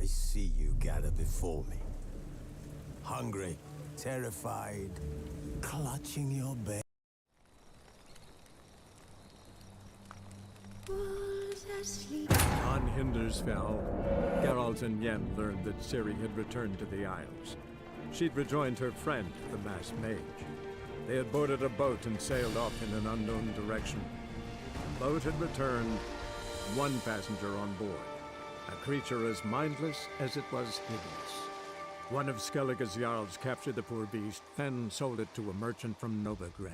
I see you gather before me. Hungry, terrified, clutching your bed. On Hindersfell, Geralt and Yen learned that Ciri had returned to the Isles. She'd rejoined her friend, the masked mage. They had boarded a boat and sailed off in an unknown direction. The boat had returned, one passenger on board, a creature as mindless as it was hideous. One of Skellige's Jarls captured the poor beast, then sold it to a merchant from Novigrad.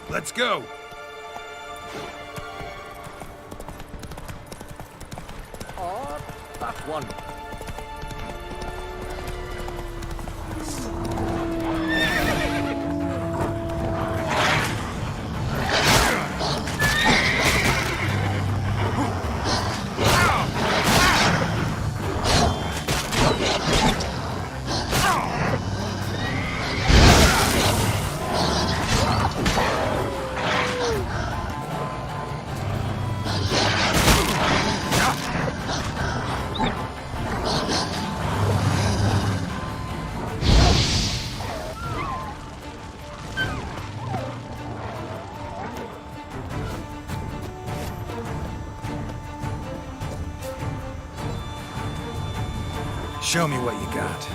Let's go! Oh, that one. Show me what you got.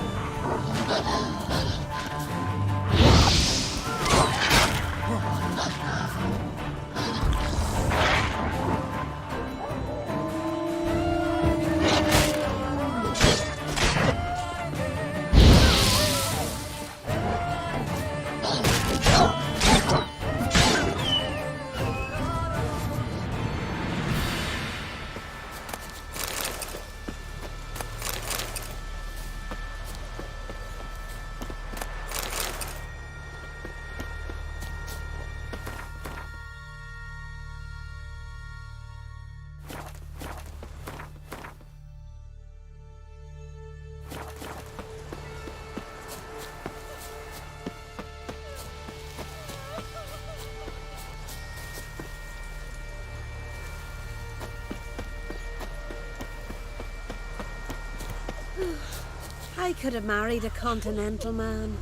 I could have married a continental man.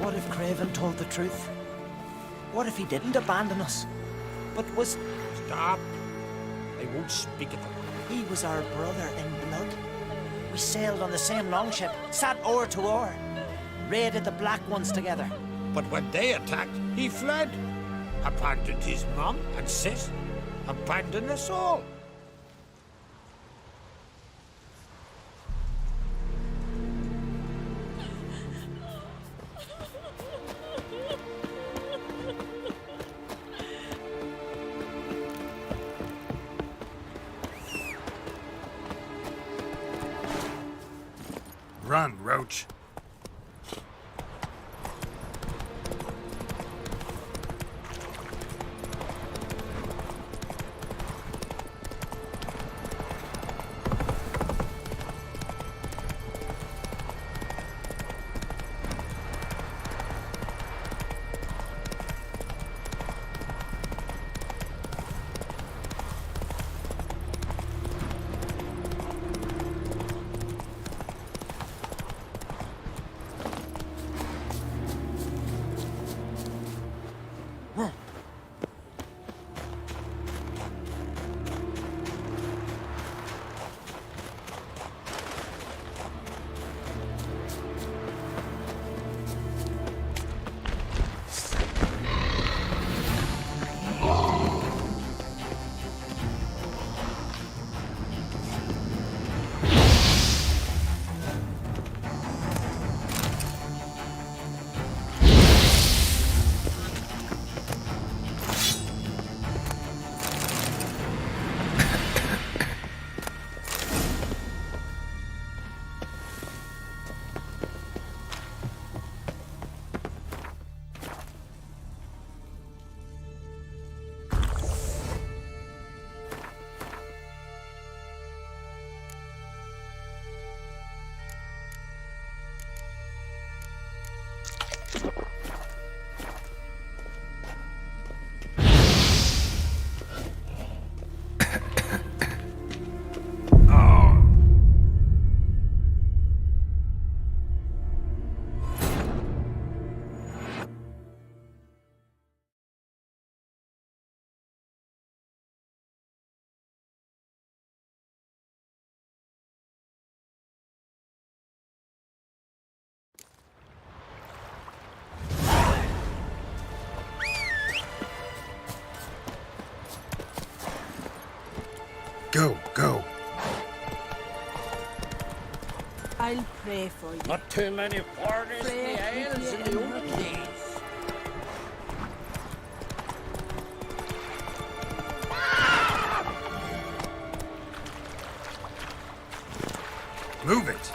What if Craven told the truth? What if he didn't abandon us, but was... Stop! I won't speak of him. He was our brother in blood. We sailed on the same longship, sat oar to oar, raided the Black Ones together. But when they attacked, he fled. Abandoned his mum and sis. Abandoned us all. Run, Roach. Go, go. I'll pray for you. Not too many foreigners in the Pray Isles with and you the in old her days. Move it.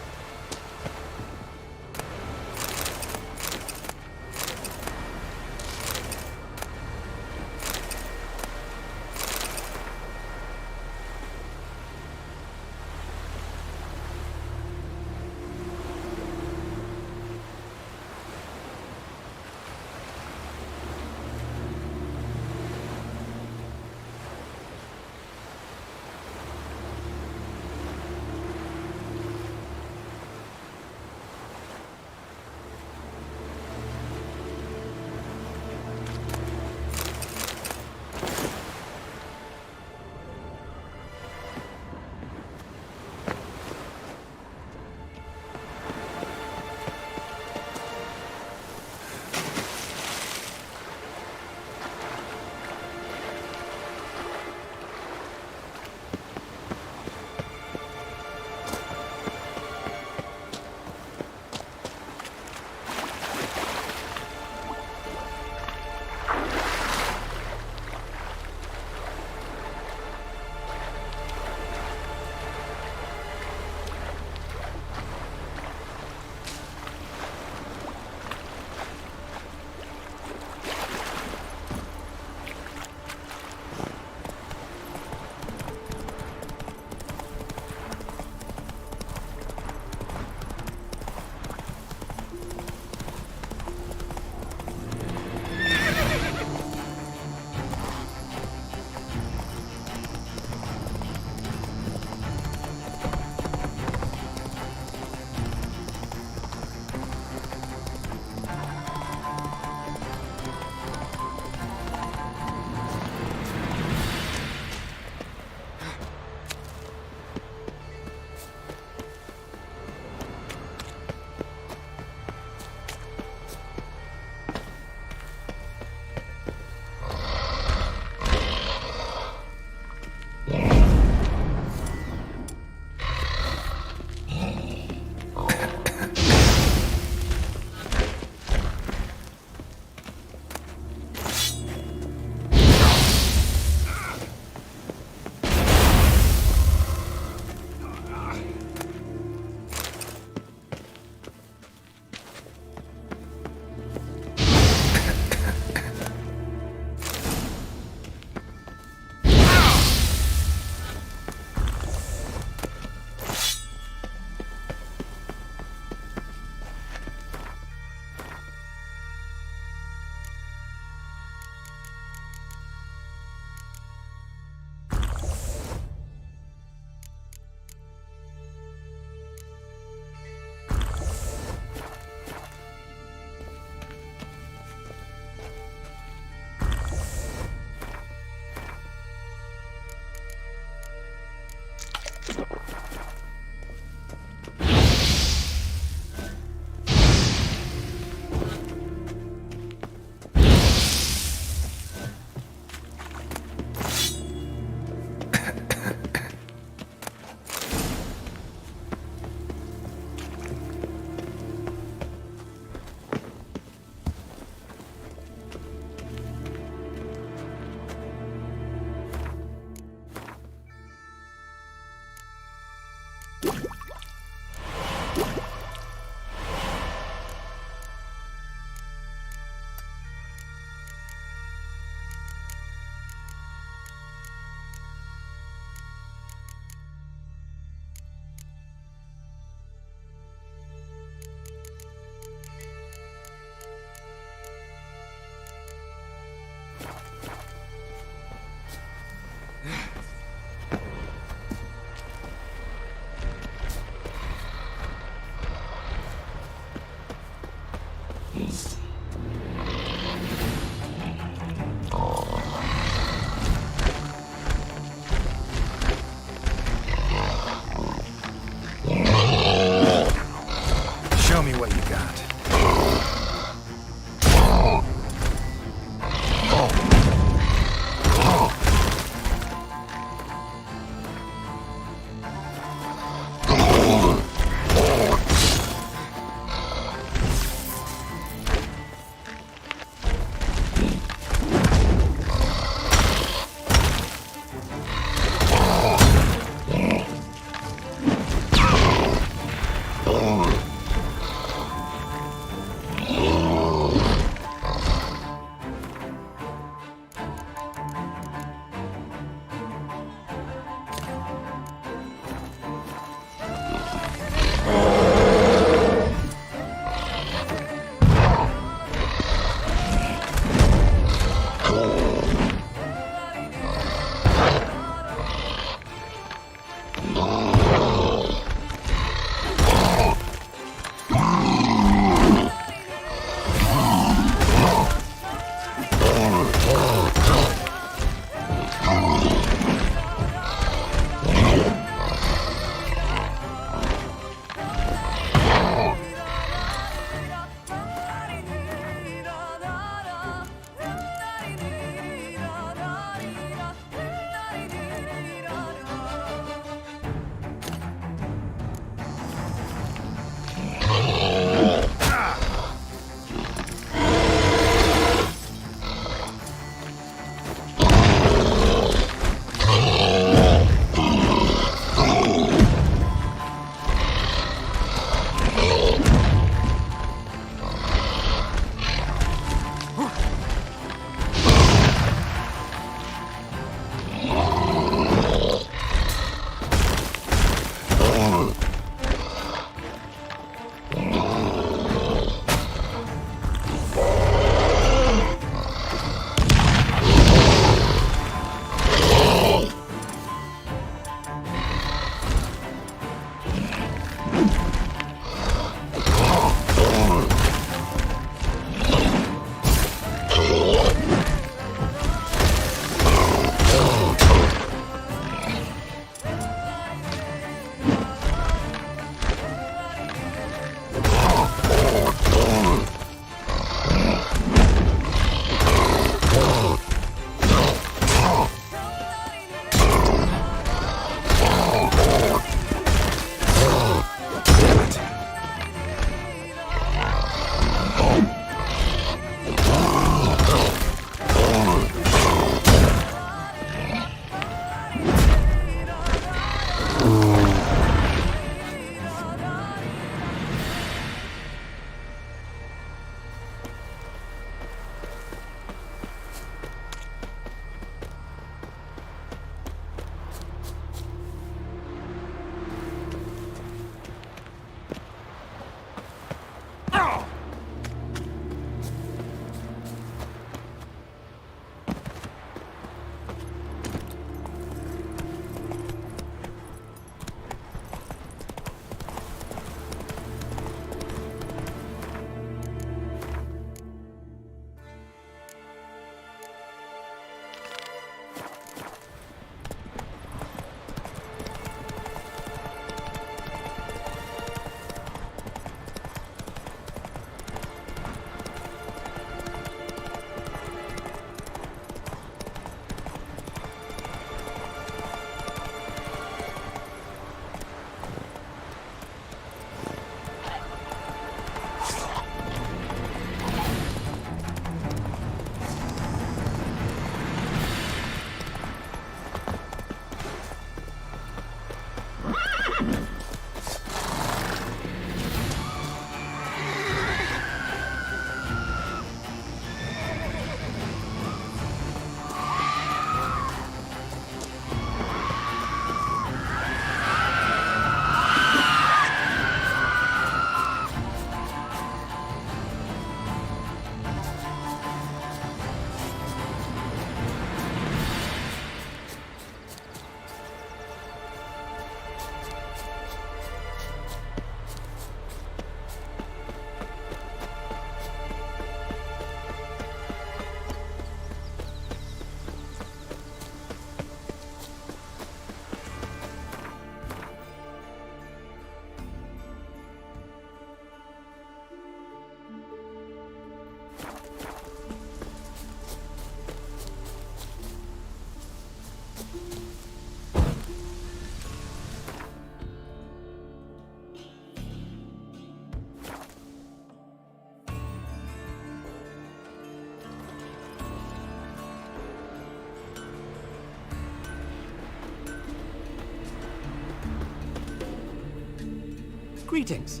Greetings.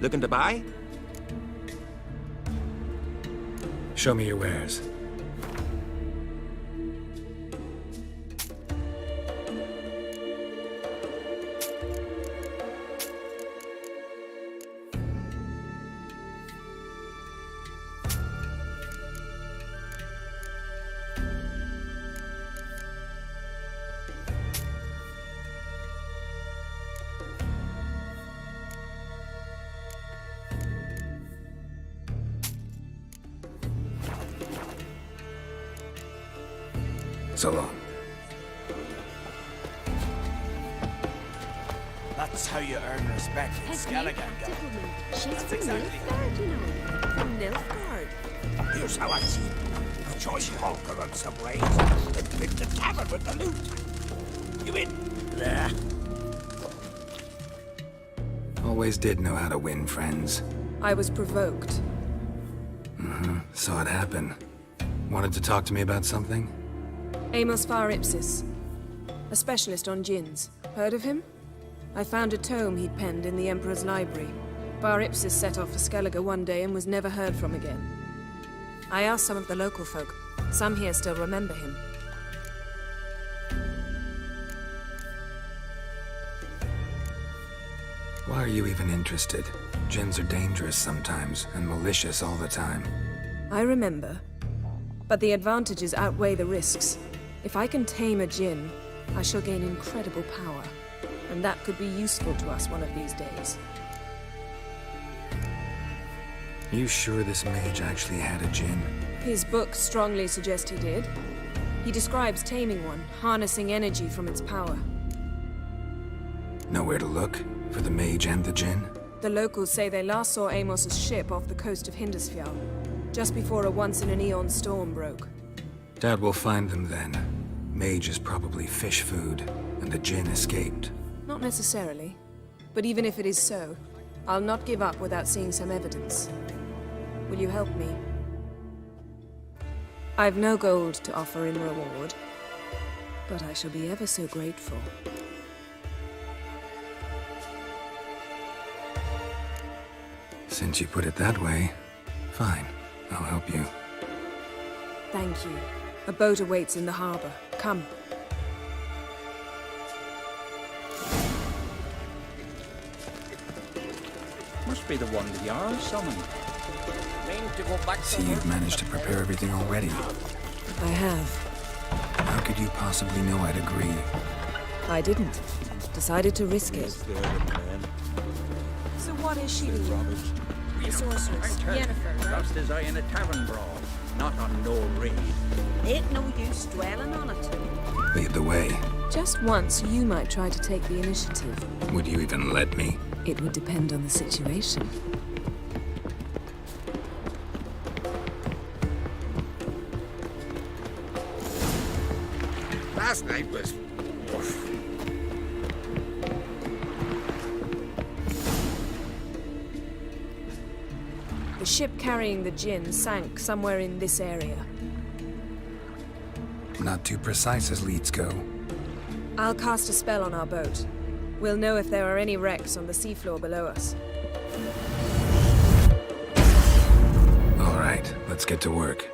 Looking to buy? Show me your wares. So long. That's how you earn respect in His Skellige. woman. She's That's from exactly- Nilfgaard, you know. From Nilfgaard. Here's how I see it. A choice honker on some ways, and pick the tavern with the loot. You in? There. Always did know how to win friends. I was provoked. Saw it happen. Wanted to talk to me about something? Amos Far Ipsis, a specialist on djinns. Heard of him? I found a tome he'd penned in the Emperor's library. Far Ipsis set off for Skellige one day and was never heard from again. I asked some of the local folk. Some here still remember him. Why are you even interested? Djinns are dangerous sometimes, and malicious all the time. I remember. But the advantages outweigh the risks. If I can tame a djinn, I shall gain incredible power. And that could be useful to us one of these days. You sure this mage actually had a djinn? His books strongly suggest he did. He describes taming one, harnessing energy from its power. Nowhere to look? For the mage and the djinn? The locals say they last saw Amos's ship off the coast of Hindisfjall, just before a once-in-an-eon storm broke. Doubt we'll find them then. Mage is probably fish food, and the djinn escaped. Not necessarily. But even if it is so, I'll not give up without seeing some evidence. Will you help me? I've no gold to offer in reward, but I shall be ever so grateful. Since you put it that way, fine. I'll help you. Thank you. A boat awaits in the harbor. Come. Must be the one the Jarl summoned. Mean to go back See, you've managed to prepare everything already. I have. How could you possibly know I'd agree? I didn't. Decided to risk it. So what is she doing? The sorceress, Yennefer, right? Lost his eye in a tavern brawl, not on no raid. Ain't no use dwelling on it. Lead the way. Just once, you might try to take the initiative. Would you even let me? It would depend on the situation. Last night was... The ship carrying the djinn sank somewhere in this area. Not too precise as leads go. I'll cast a spell on our boat. We'll know if there are any wrecks on the seafloor below us. All right, let's get to work.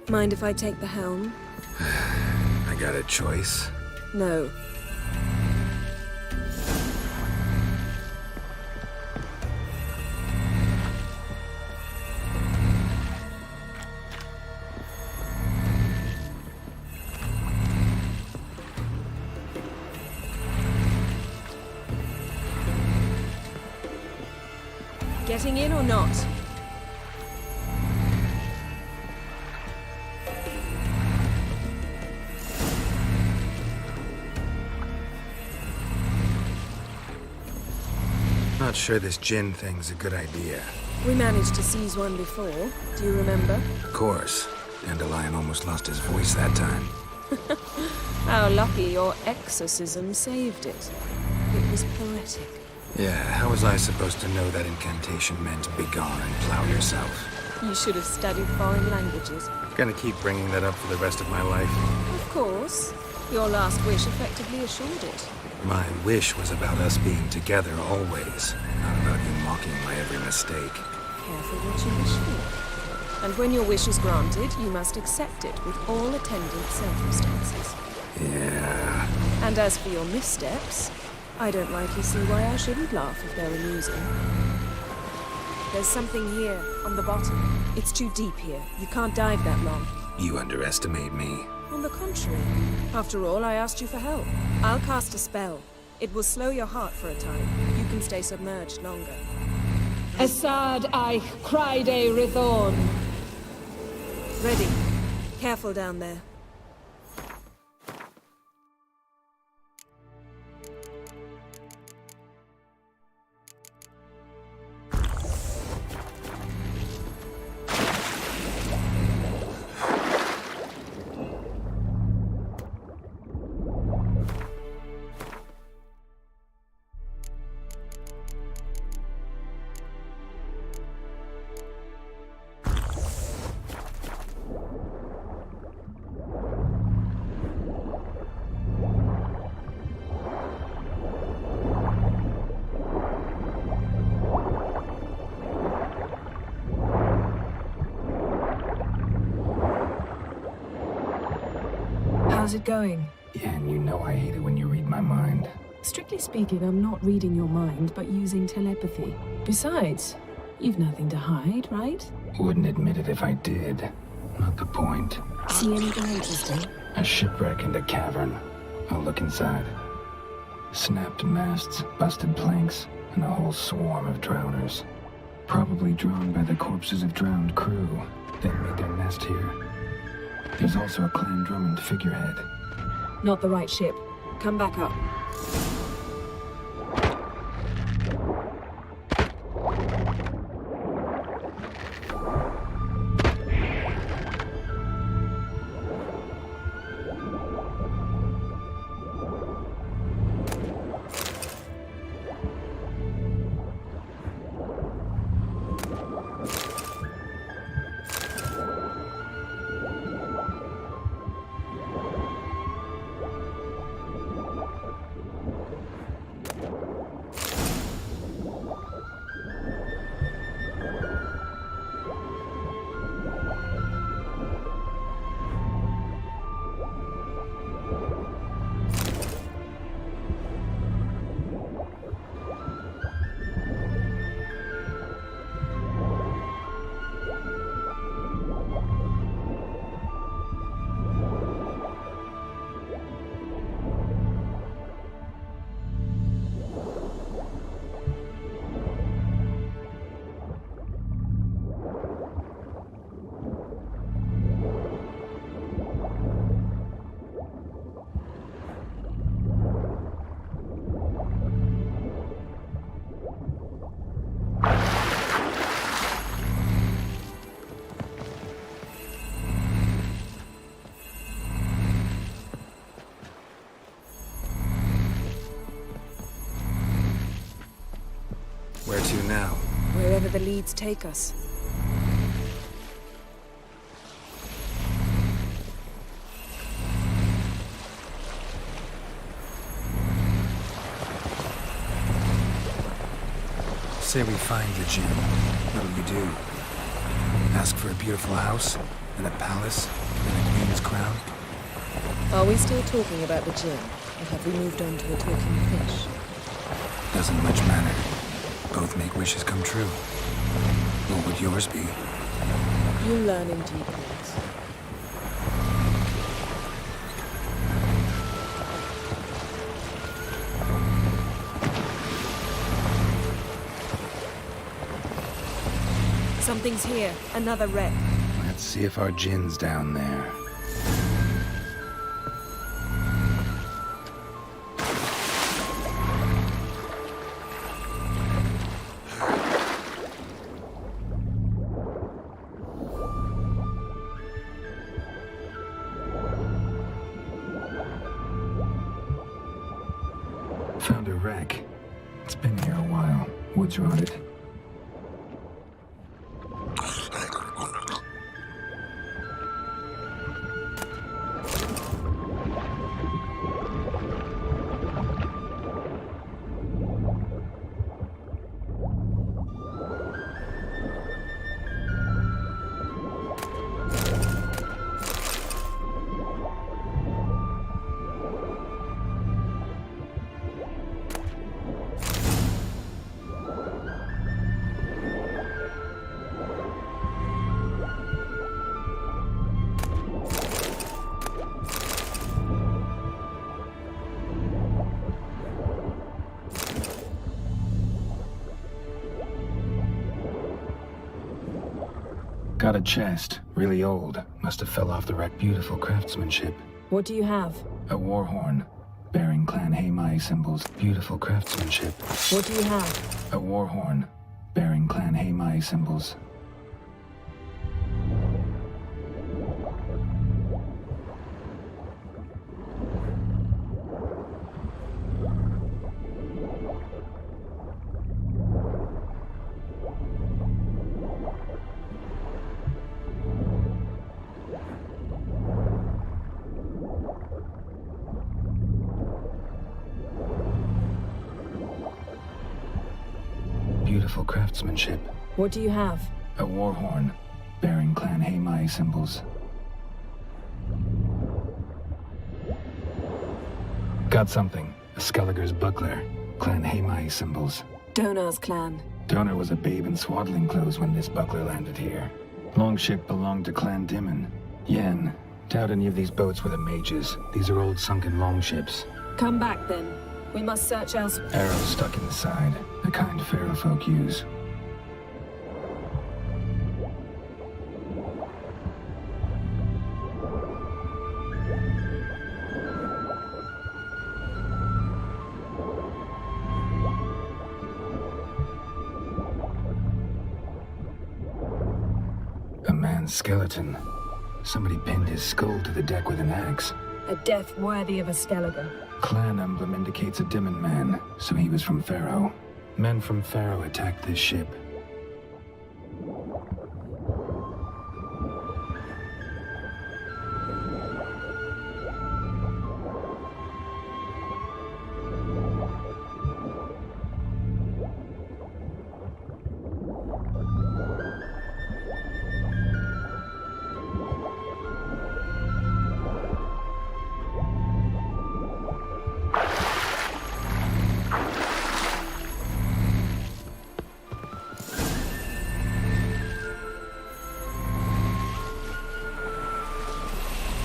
Mind if I take the helm? I got a choice. No. Getting in or not? Not sure this djinn thing's a good idea. We managed to seize one before. Do you remember? Of course. Dandelion almost lost his voice that time. How lucky your exorcism saved it. It was poetic. Yeah, how was I supposed to know that incantation meant begone and plow yourself? You should have studied foreign languages. Gonna keep bringing that up for the rest of my life. Of course. Your last wish effectively assured it. My wish was about us being together always, not about you mocking my every mistake. Careful what you wish for. And when your wish is granted, you must accept it with all attendant circumstances. Yeah. And as for your missteps, I don't rightly see why I shouldn't laugh if they're amusing. There's something here, on the bottom. It's too deep here. You can't dive that long. You underestimate me. On the contrary. After all, I asked you for help. I'll cast a spell. It will slow your heart for a time. You can stay submerged longer. Assad I Cried Rithorn. Ready. Careful down there. How's it going? Yen, you know I hate it when you read my mind. Strictly speaking, I'm not reading your mind, but using telepathy. Besides, you've nothing to hide, right? Wouldn't admit it if I did. Not the point. See anything interesting? A shipwreck and a cavern. I'll look inside. Snapped masts, busted planks, and a whole swarm of drowners. Probably drawn by the corpses of drowned crew that made their nest here. There's also a Clan Drummond figurehead. Not the right ship. Come back up. Where to now? Wherever the leads take us. Say we find the gem. What'll you do? Ask for a beautiful house? And a palace? And a queen's crown? Are we still talking about the gin? Or have we moved on to a talking fish? Doesn't much matter. Both make wishes come true. What would yours be? You learn in due course. Something's here. Another wreck. Let's see if our gin's down there. Found a wreck. It's been here a while. Wood's rotted. Got a chest. Really old. Must have fell off the wreck. Beautiful craftsmanship. What do you have? A war horn. Bearing Clan Haimai symbols. Beautiful craftsmanship. What do you have? A war horn. Bearing Clan Haimai symbols. Beautiful craftsmanship. What do you have? A war horn. Bearing Clan Haimai symbols. Got something. A Skellige's buckler. Clan Haemai symbols. Donar's clan. Donar was a babe in swaddling clothes when this buckler landed here. Longship belonged to Clan Dimon. Yen, doubt any of these boats were the mages. These are old sunken longships. Come back then. We must search elsewhere. Arrows stuck in the side, the kind Pharaoh folk use. A man's skeleton. Somebody pinned his skull to the deck with an axe. A death worthy of a Skellige. Clan emblem indicates a Dimon man, so he was from Pharaoh. Men from Pharaoh attacked this ship.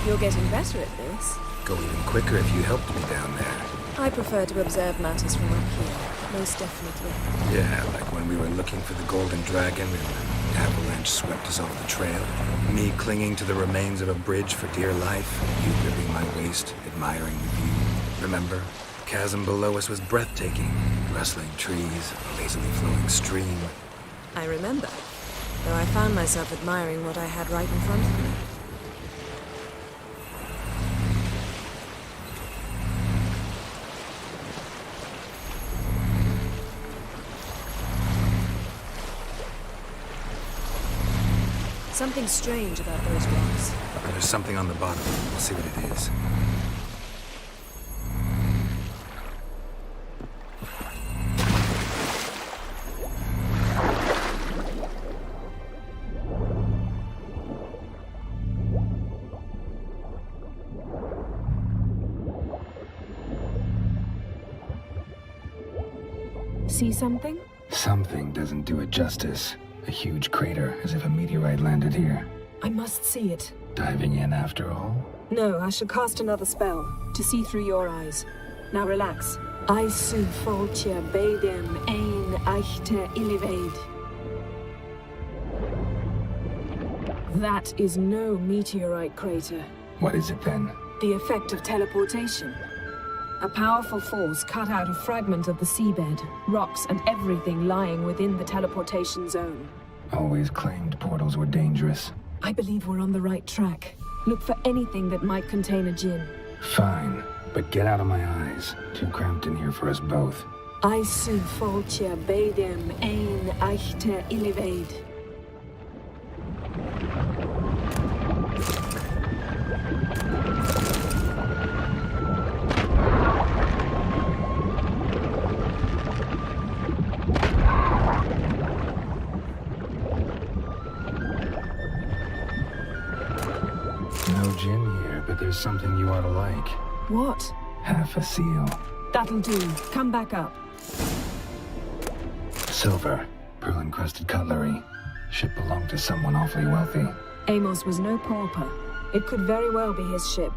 You're getting better at this. Go even quicker if you helped me down there. I prefer to observe matters from up here, most definitely. Yeah, like when we were looking for the Golden Dragon and an avalanche swept us off the trail. Me clinging to the remains of a bridge for dear life. You gripping my waist, admiring the view. Remember? The chasm below us was breathtaking. Rustling trees, a lazily flowing stream. I remember, though I found myself admiring what I had right in front of me. Something strange about those rocks. There's something on the bottom. We'll see what it is. See something? Something doesn't do it justice. A huge crater, as if a meteorite landed here. I must see it. Diving in after all? No, I shall cast another spell, to see through your eyes. Now relax. I su foltje bedem ein echte illiveid. That is no meteorite crater. What is it then? The effect of teleportation. A powerful force cut out a fragment of the seabed, rocks and everything lying within the teleportation zone. Always claimed portals were dangerous. I believe we're on the right track. Look for anything that might contain a djinn. Fine, but get out of my eyes. Too cramped in here for us both. I su foltje bedem ein echte illiveid. No djinn here, but there's something you ought to like. What? Half a seal. That'll do. Come back up. Silver. Pearl-encrusted cutlery. Ship belonged to someone awfully wealthy. Amos was no pauper. It could very well be his ship.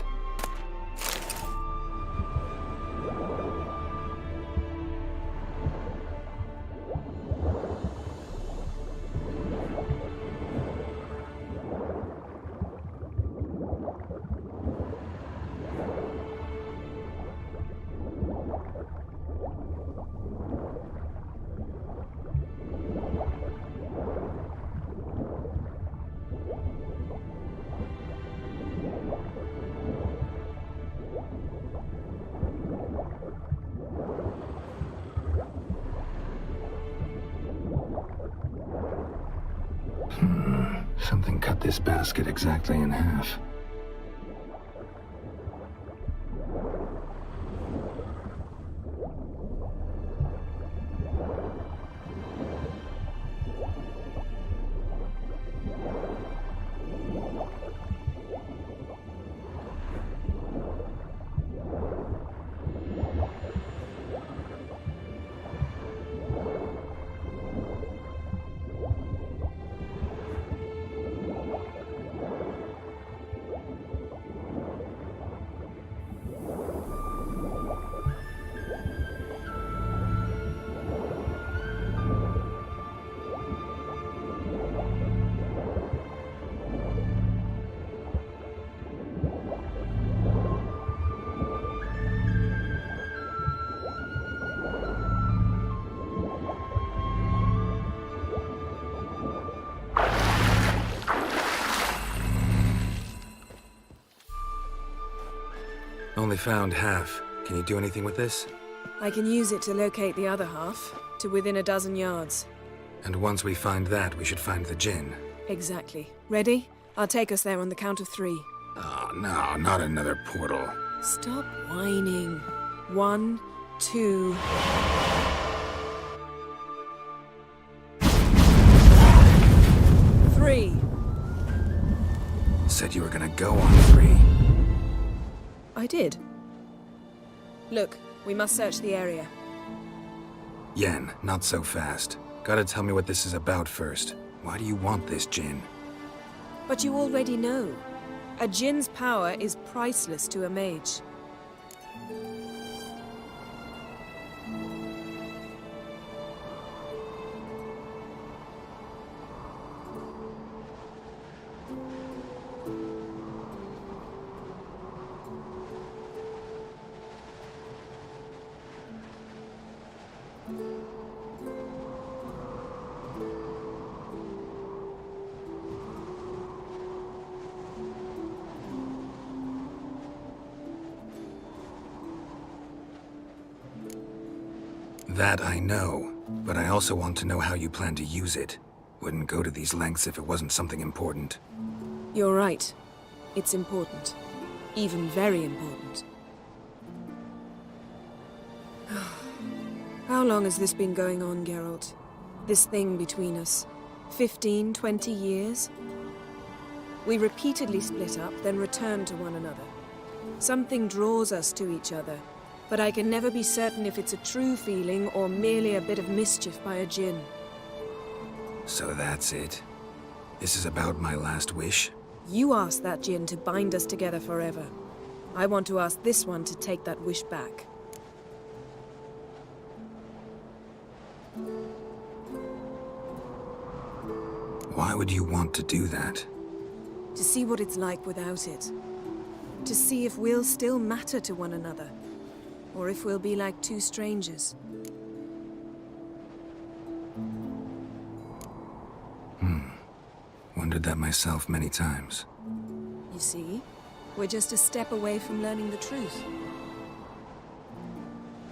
Something cut this basket exactly in half. Only found half. Can you do anything with this? I can use it to locate the other half, to within a dozen yards. And once we find that, we should find the Jinn. Exactly. Ready? I'll take us there on the count of 3. Oh, no, not another portal. Stop whining. 1, 2... Three. Said you were gonna go on 3. I did. Look, we must search the area. Yen, not so fast. Gotta tell me what this is about first. Why do you want this Jinn? But you already know. A Jinn's power is priceless to a mage. That I know, but I also want to know how you plan to use it. Wouldn't go to these lengths if it wasn't something important. You're right. It's important. Even very important. How long has this been going on, Geralt? This thing between us? 15, 20 years? We repeatedly split up, then return to one another. Something draws us to each other, but I can never be certain if it's a true feeling or merely a bit of mischief by a Jinn. So that's it. This is about my last wish? You asked that Jinn to bind us together forever. I want to ask this one to take that wish back. Why would you want to do that? To see what it's like without it. To see if we'll still matter to one another. Or if we'll be like two strangers. Wondered that myself many times. You see? We're just a step away from learning the truth.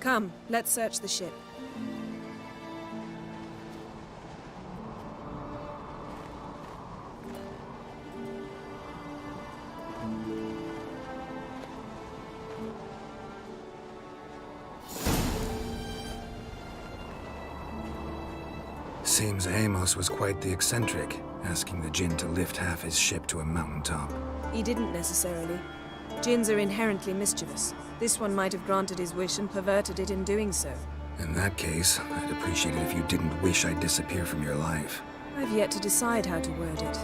Come, let's search the ship. Seems Amos was quite the eccentric, asking the Jinn to lift half his ship to a mountaintop. He didn't necessarily. Jinns are inherently mischievous. This one might have granted his wish and perverted it in doing so. In that case, I'd appreciate it if you didn't wish I'd disappear from your life. I've yet to decide how to word it.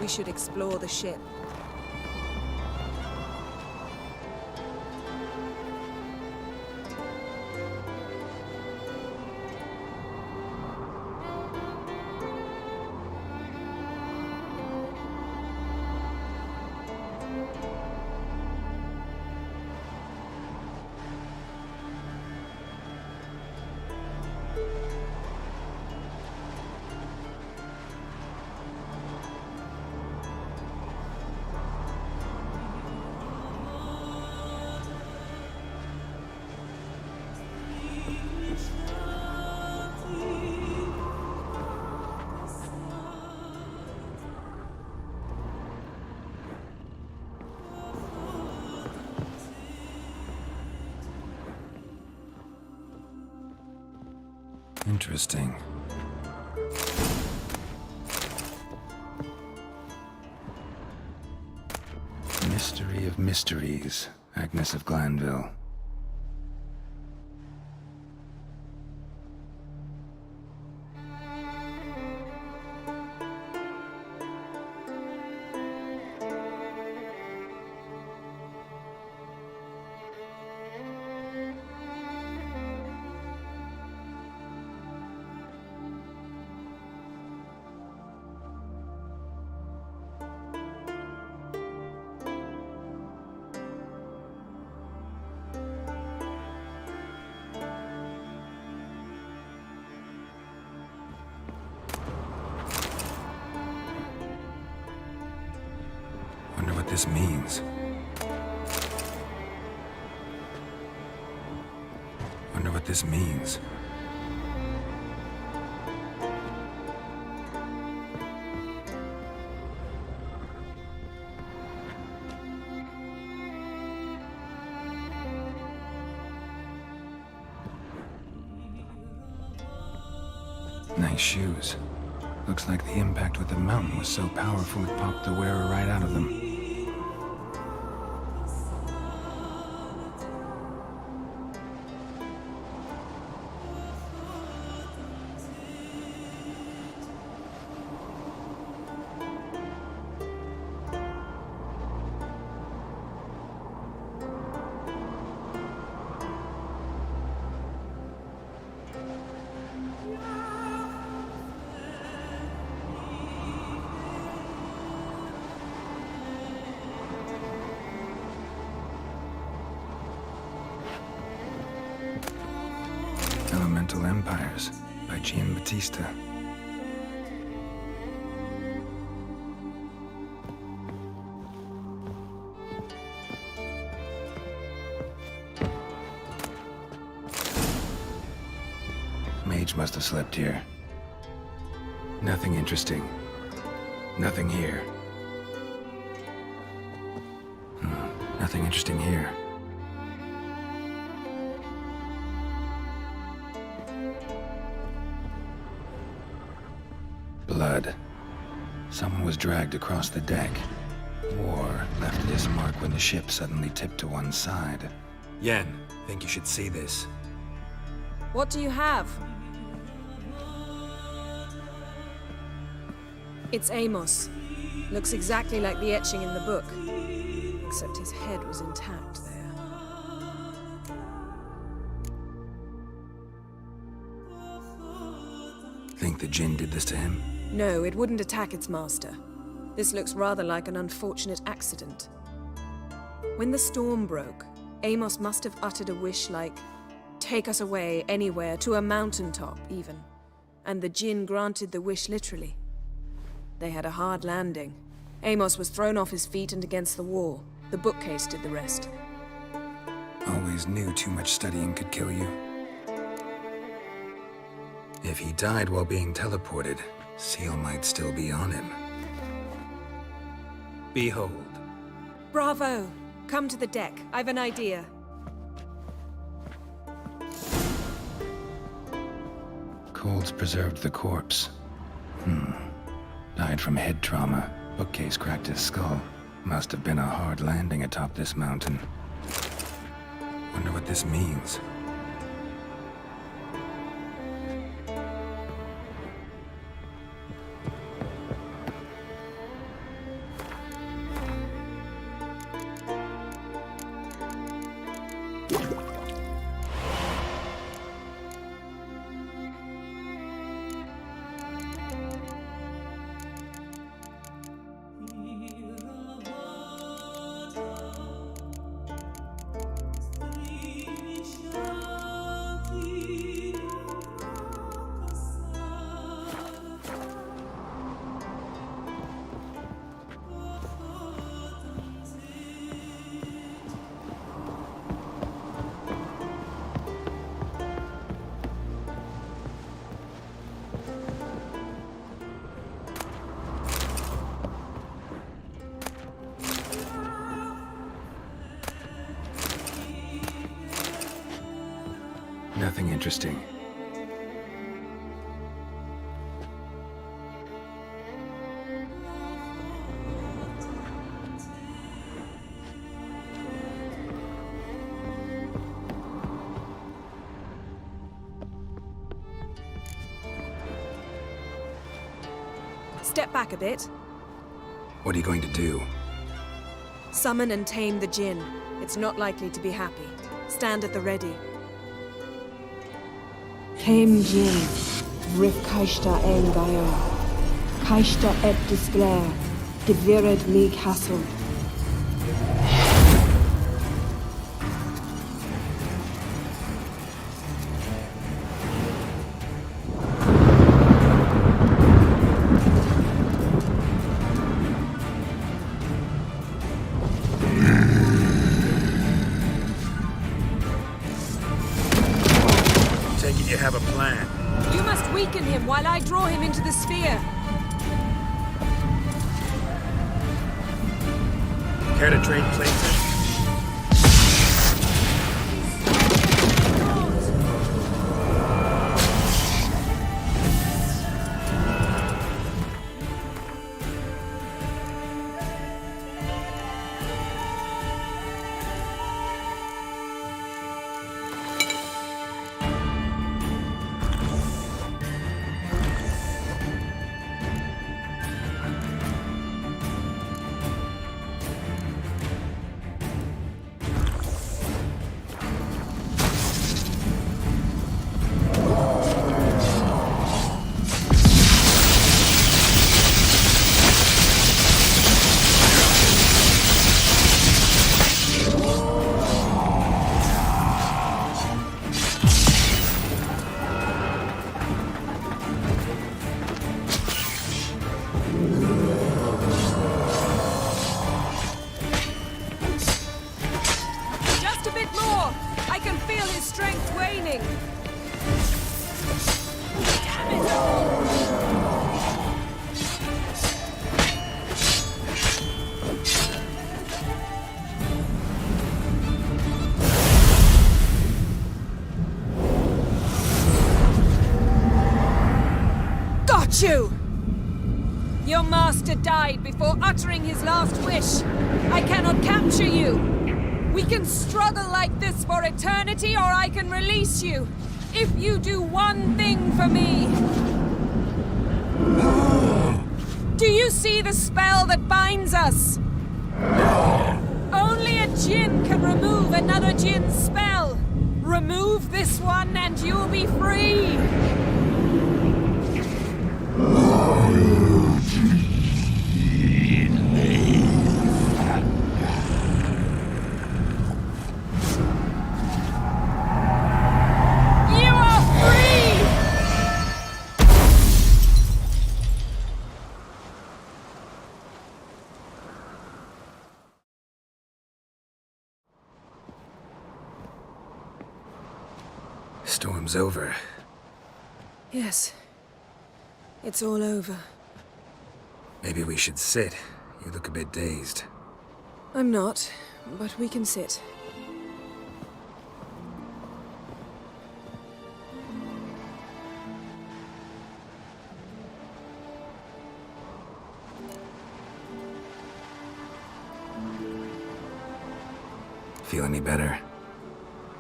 We should explore the ship. Interesting. Mystery of Mysteries, Agnes of Glanville. Wonder what this means. Wonder what this means. Nice shoes. Looks like the impact with the mountain was so powerful it popped the wearer right out of them. Elemental Empires by Giambattista. Mage must have slept here. Nothing interesting. Nothing here. Nothing interesting here. Blood. Someone was dragged across the deck, or left this mark when the ship suddenly tipped to one side. Yen, think you should see this. What do you have? It's Amos. Looks exactly like the etching in the book. Except his head was intact there. Think the Jinn did this to him? No, it wouldn't attack its master. This looks rather like an unfortunate accident. When the storm broke, Amos must have uttered a wish like, "Take us away, anywhere, to a mountaintop, even." And the Jinn granted the wish literally. They had a hard landing. Amos was thrown off his feet and against the wall. The bookcase did the rest. Always knew too much studying could kill you. If he died while being teleported, Seal might still be on him. Behold. Bravo! Come to the deck. I've an idea. Cold's preserved the corpse. Died from head trauma. Bookcase cracked his skull. Must have been a hard landing atop this mountain. Wonder what this means. Nothing interesting. Step back a bit. What are you going to do? Summon and tame the Jinn. It's not likely to be happy. Stand at the ready. Came Jinn, Rif Kaishta en Gaia, Kaishta et Disglair, Devired League Hassel. Take it you have a plan. You must weaken him while I draw him into the sphere. Care to trade places? You! Your master died before uttering his last wish. I cannot capture you. We can struggle like this for eternity, or I can release you. If you do one thing for me. Do you see the spell that binds us? Only a Jinn can remove another Jinn's spell. Remove this one and you'll be free. Storm's over. Yes. It's all over. Maybe we should sit. You look a bit dazed. I'm not, but we can sit. Feel any better?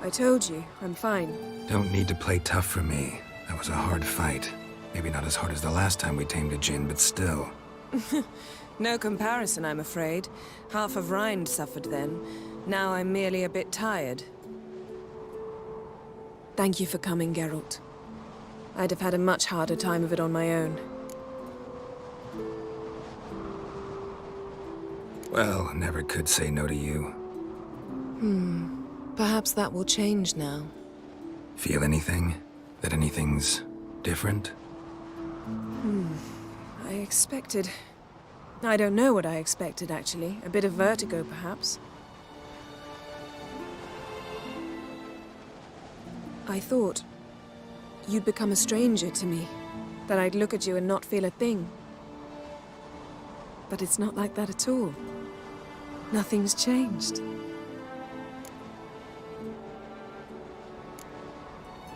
I told you, I'm fine. Don't need to play tough for me. That was a hard fight. Maybe not as hard as the last time we tamed a Jinn, but still. No comparison, I'm afraid. Half of Rind suffered then. Now I'm merely a bit tired. Thank you for coming, Geralt. I'd have had a much harder time of it on my own. Well, never could say no to you. Perhaps that will change now. Feel anything? That anything's different? I expected... I don't know what I expected, actually. A bit of vertigo, perhaps. I thought you'd become a stranger to me. That I'd look at you and not feel a thing. But it's not like that at all. Nothing's changed.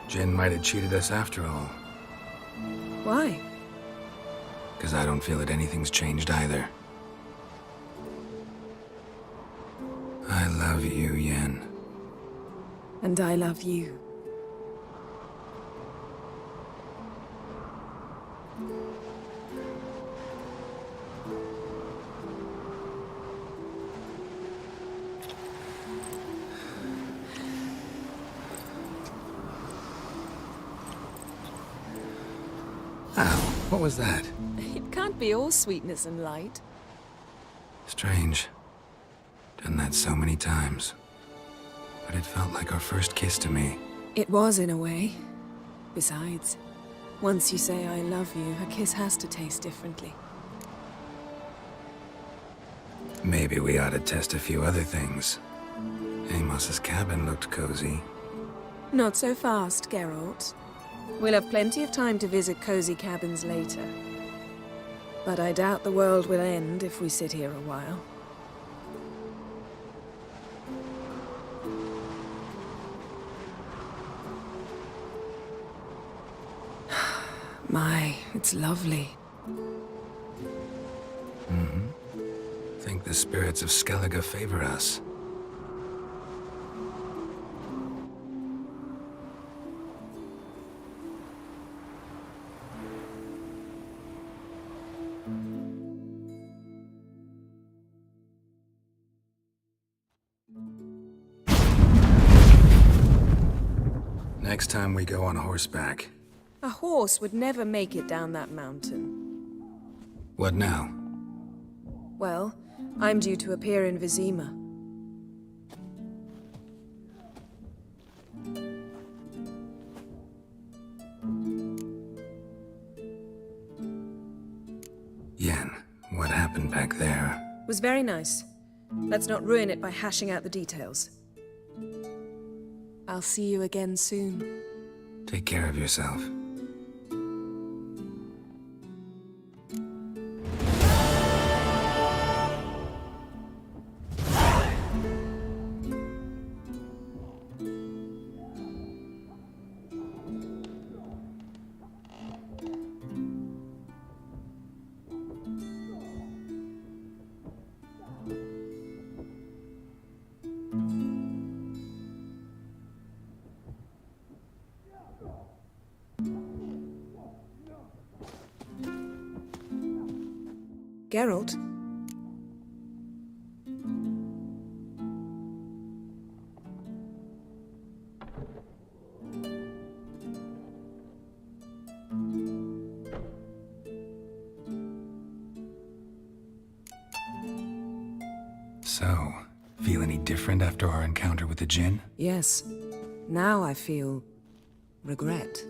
Jin might have cheated us after all. Why? Because I don't feel that anything's changed either. I love you, Yen. And I love you. Ow, what was that? It can't be all sweetness and light. Strange. Done that so many times. But it felt like our first kiss to me. It was, in a way. Besides, once you say I love you, a kiss has to taste differently. Maybe we ought to test a few other things. Amos's cabin looked cozy. Not so fast, Geralt. We'll have plenty of time to visit cozy cabins later. But I doubt the world will end if we sit here a while. My, it's lovely. Think the spirits of Skellige favor us. Next time we go on horseback. A horse would never make it down that mountain. What now? Well, I'm due to appear in Vizima. Yen, what happened back there? Was very nice. Let's not ruin it by hashing out the details. I'll see you again soon. Take care of yourself. Geralt? So, feel any different after our encounter with the Jinn? Yes. Now I feel... regret.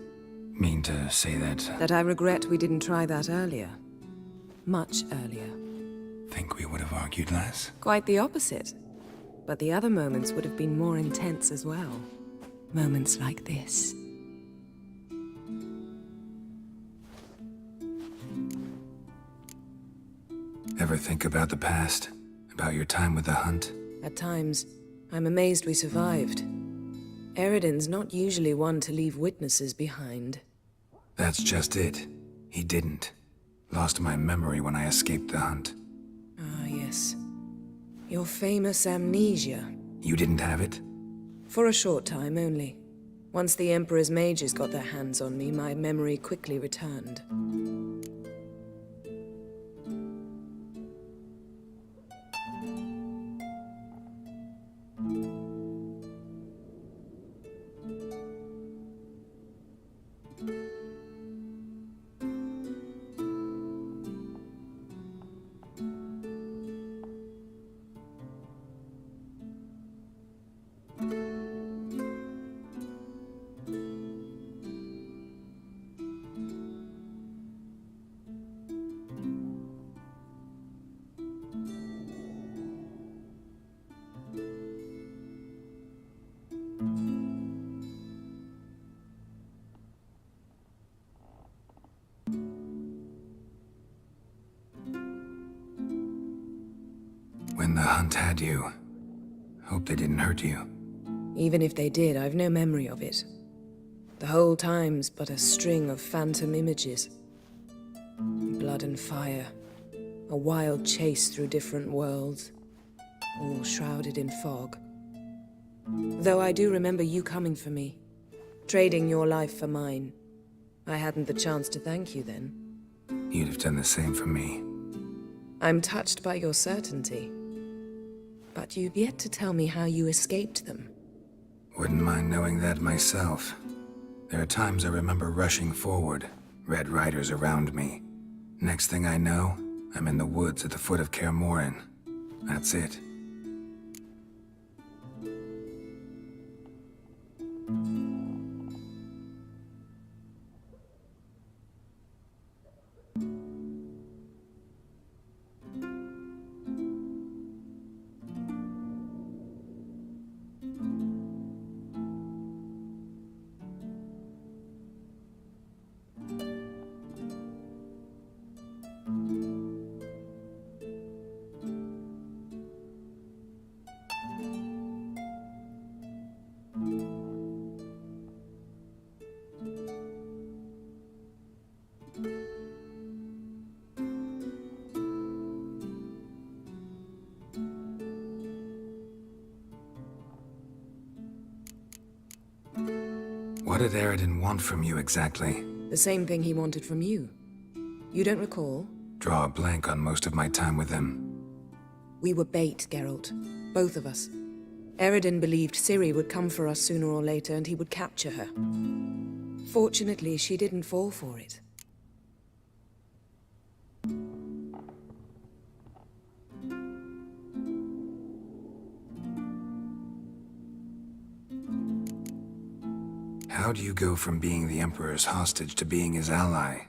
Mean to say that... That I regret we didn't try that earlier. Much earlier. Think we would have argued less? Quite the opposite. But the other moments would have been more intense as well. Moments like this. Ever think about the past? About your time with the Hunt? At times, I'm amazed we survived. Eredin's not usually one to leave witnesses behind. That's just it. He didn't. Lost my memory when I escaped the Hunt. Ah, yes. Your famous amnesia. You didn't have it? For a short time only. Once the Emperor's mages got their hands on me, my memory quickly returned. Geralt had you. Hope they didn't hurt you. Even if they did, I've no memory of it. The whole time's but a string of phantom images. Blood and fire. A wild chase through different worlds. All shrouded in fog. Though I do remember you coming for me. Trading your life for mine. I hadn't the chance to thank you then. You'd have done the same for me. I'm touched by your certainty. But you've yet to tell me how you escaped them. Wouldn't mind knowing that myself. There are times I remember rushing forward, Red Riders around me. Next thing I know, I'm in the woods at the foot of Kaer Morhen. That's it. What did Eredin want from you exactly? The same thing he wanted from you. You don't recall? Draw a blank on most of my time with him. We were bait, Geralt. Both of us. Eredin believed Ciri would come for us sooner or later and he would capture her. Fortunately, she didn't fall for it. How do you go from being the Emperor's hostage to being his ally?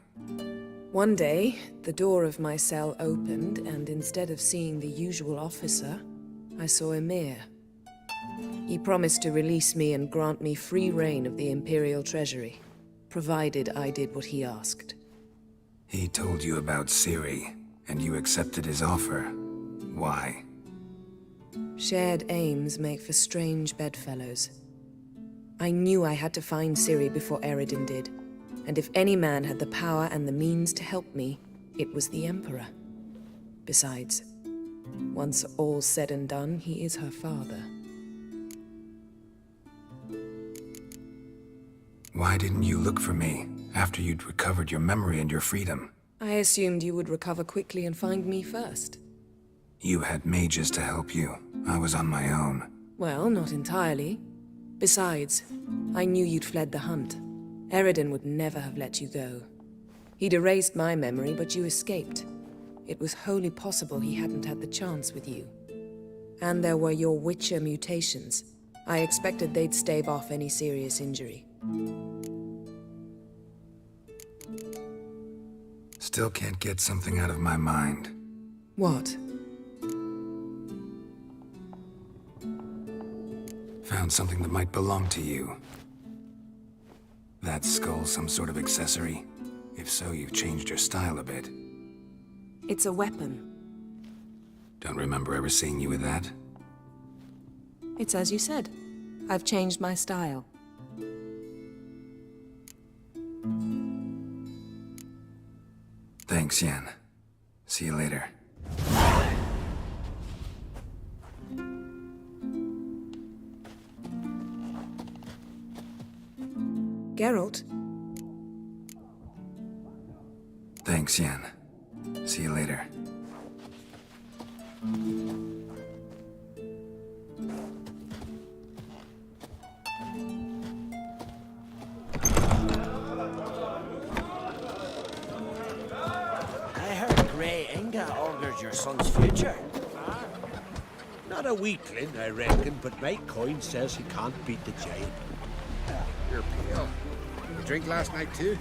One day, the door of my cell opened, and instead of seeing the usual officer, I saw Emhyr. He promised to release me and grant me free reign of the Imperial Treasury, provided I did what he asked. He told you about Ciri, and you accepted his offer. Why? Shared aims make for strange bedfellows. I knew I had to find Ciri before Eredin did, and if any man had the power and the means to help me, it was the Emperor. Besides, once all's said and done, he is her father. Why didn't you look for me after you'd recovered your memory and your freedom? I assumed you would recover quickly and find me first. You had mages to help you. I was on my own. Well, not entirely. Besides, I knew you'd fled the hunt. Eredin would never have let you go. He'd erased my memory, but you escaped. It was wholly possible he hadn't had the chance with you. And there were your Witcher mutations. I expected they'd stave off any serious injury. Still can't get something out of my mind. What? Found something that might belong to you. That skull some sort of accessory? If so, you've changed your style a bit. It's a weapon. Don't remember ever seeing you with that? It's as you said. I've changed my style. Thanks, Yen. See you later. Geralt? Thanks, Yen. See you later. I heard Grey Inga augured your son's future. Not a weakling, I reckon, but Mike Coyne says he can't beat the giant. You're pale. You drink last night too?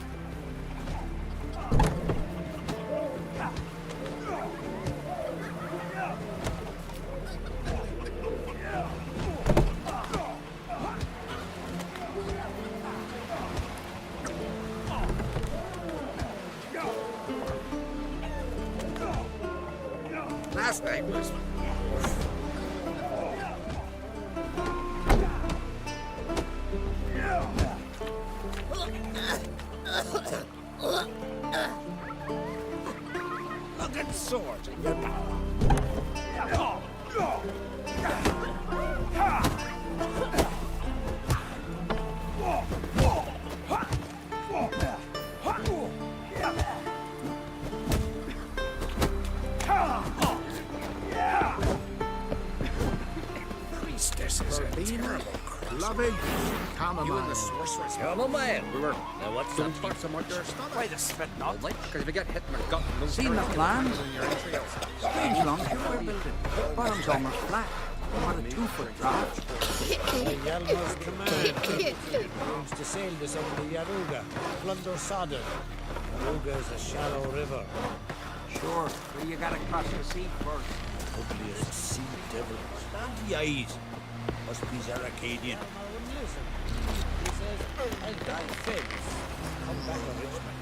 Last night was This is a terrible cross. Loving, You and the sorceress. Chamomile. We were. What's the parts of my Why the spit not? Because if you get hit in the gut, you'll Seen the plans? Strange long ship we're building. Bottom's almost flat. What a 2-foot drop. Yalma's command aims to sail this over the Yaruga, plunder Sodom. Yaruga is a shallow river. Sure, but you gotta cross the sea first. Ugliest sea devil. Stand the eyes. Must be Zaracadian. He says, I'll die fence. Come back to Richmond.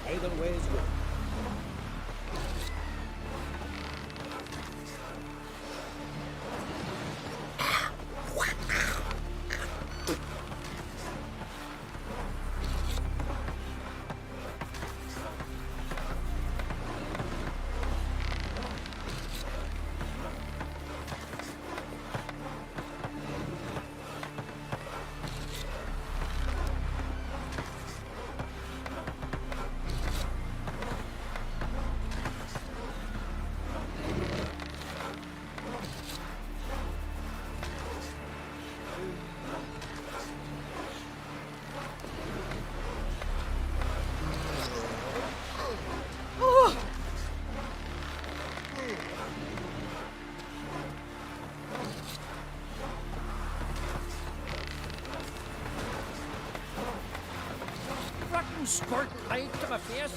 Either way is good. Squirt light to my face.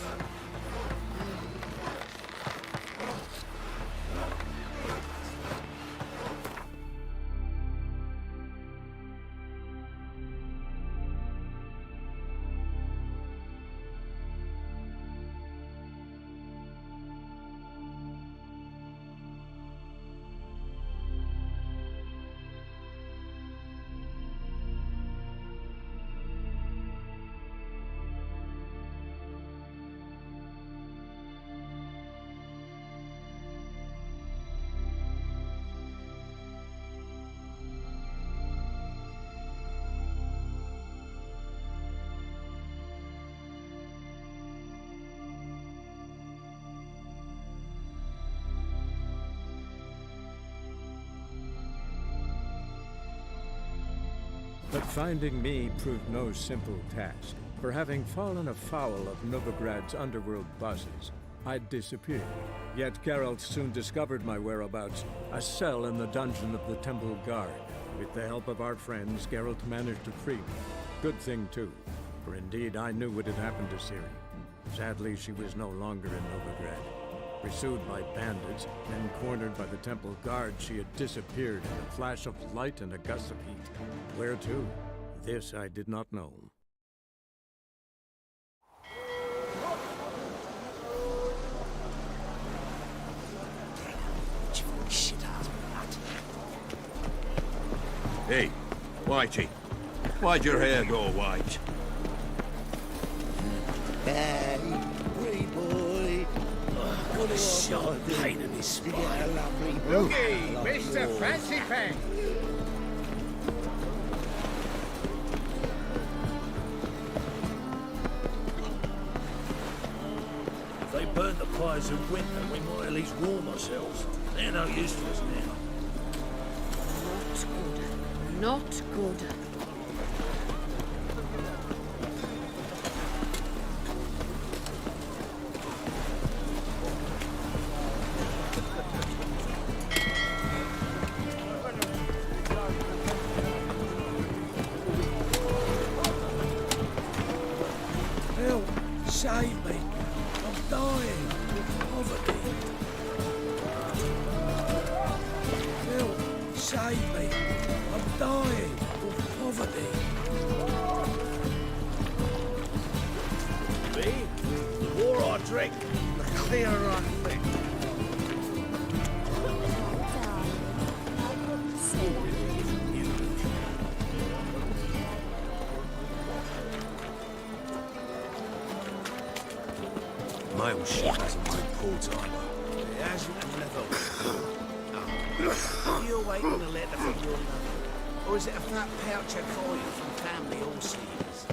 But finding me proved no simple task. For having fallen afoul of Novigrad's underworld bosses, I'd disappeared. Yet Geralt soon discovered my whereabouts, a cell in the dungeon of the Temple Guard. With the help of our friends, Geralt managed to free me. Good thing, too, for indeed I knew what had happened to Ciri. Sadly, she was no longer in Novigrad. Pursued by bandits, then cornered by the Temple Guard, she had disappeared in a flash of light and a gust of heat. Where to? This I did not know. Hey, Whitey, why'd your hair go white? Hey, pretty boy. What a sharp pain in his spine. Looky, Mr. Fancy Pants. If they burn the fires in winter, we might at least warm ourselves. They're no use to us now. Not good. Help! Save me! I'm dying! Poverty! Help! Save me! I'm dying! Of poverty! Me? The more I drink, the clearer I think. My old ship hasn't been port armor. It hasn't never. Are you waiting a letter from your lover? Or is it a fat pouch of coin from family all seas?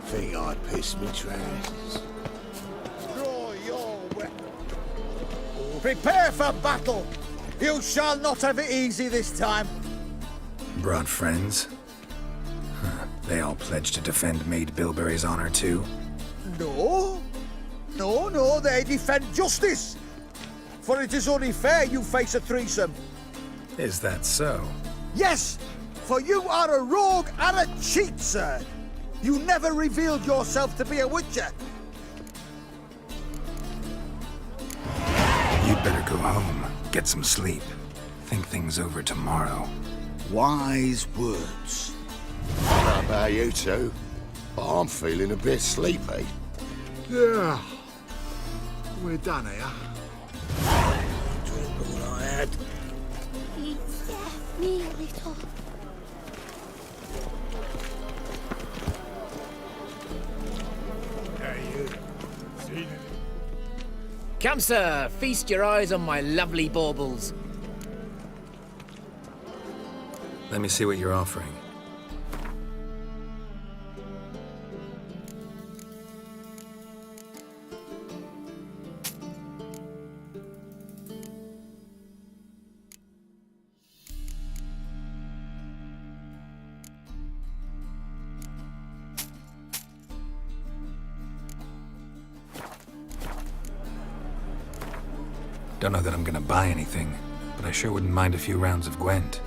Think I'd piss me trousers. Draw your weapon. Prepare for battle! You shall not have it easy this time. Brought friends? Huh. They all pledged to defend Maid Bilberry's honor too? No. No, they defend justice. For it is only fair you face a threesome. Is that so? Yes, for you are a rogue and a cheat, sir. You never revealed yourself to be a witcher. You'd better go home, get some sleep. Think things over tomorrow. Wise words. I don't know about you two, but I'm feeling a bit sleepy. Yeah. We're done here. Drink all I had. It's me a little. Come, sir, feast your eyes on my lovely baubles. Let me see what you're offering. Don't know that I'm gonna buy anything, but I sure wouldn't mind a few rounds of Gwent.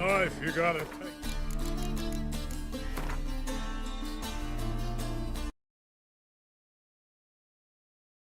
Oh, if you got it.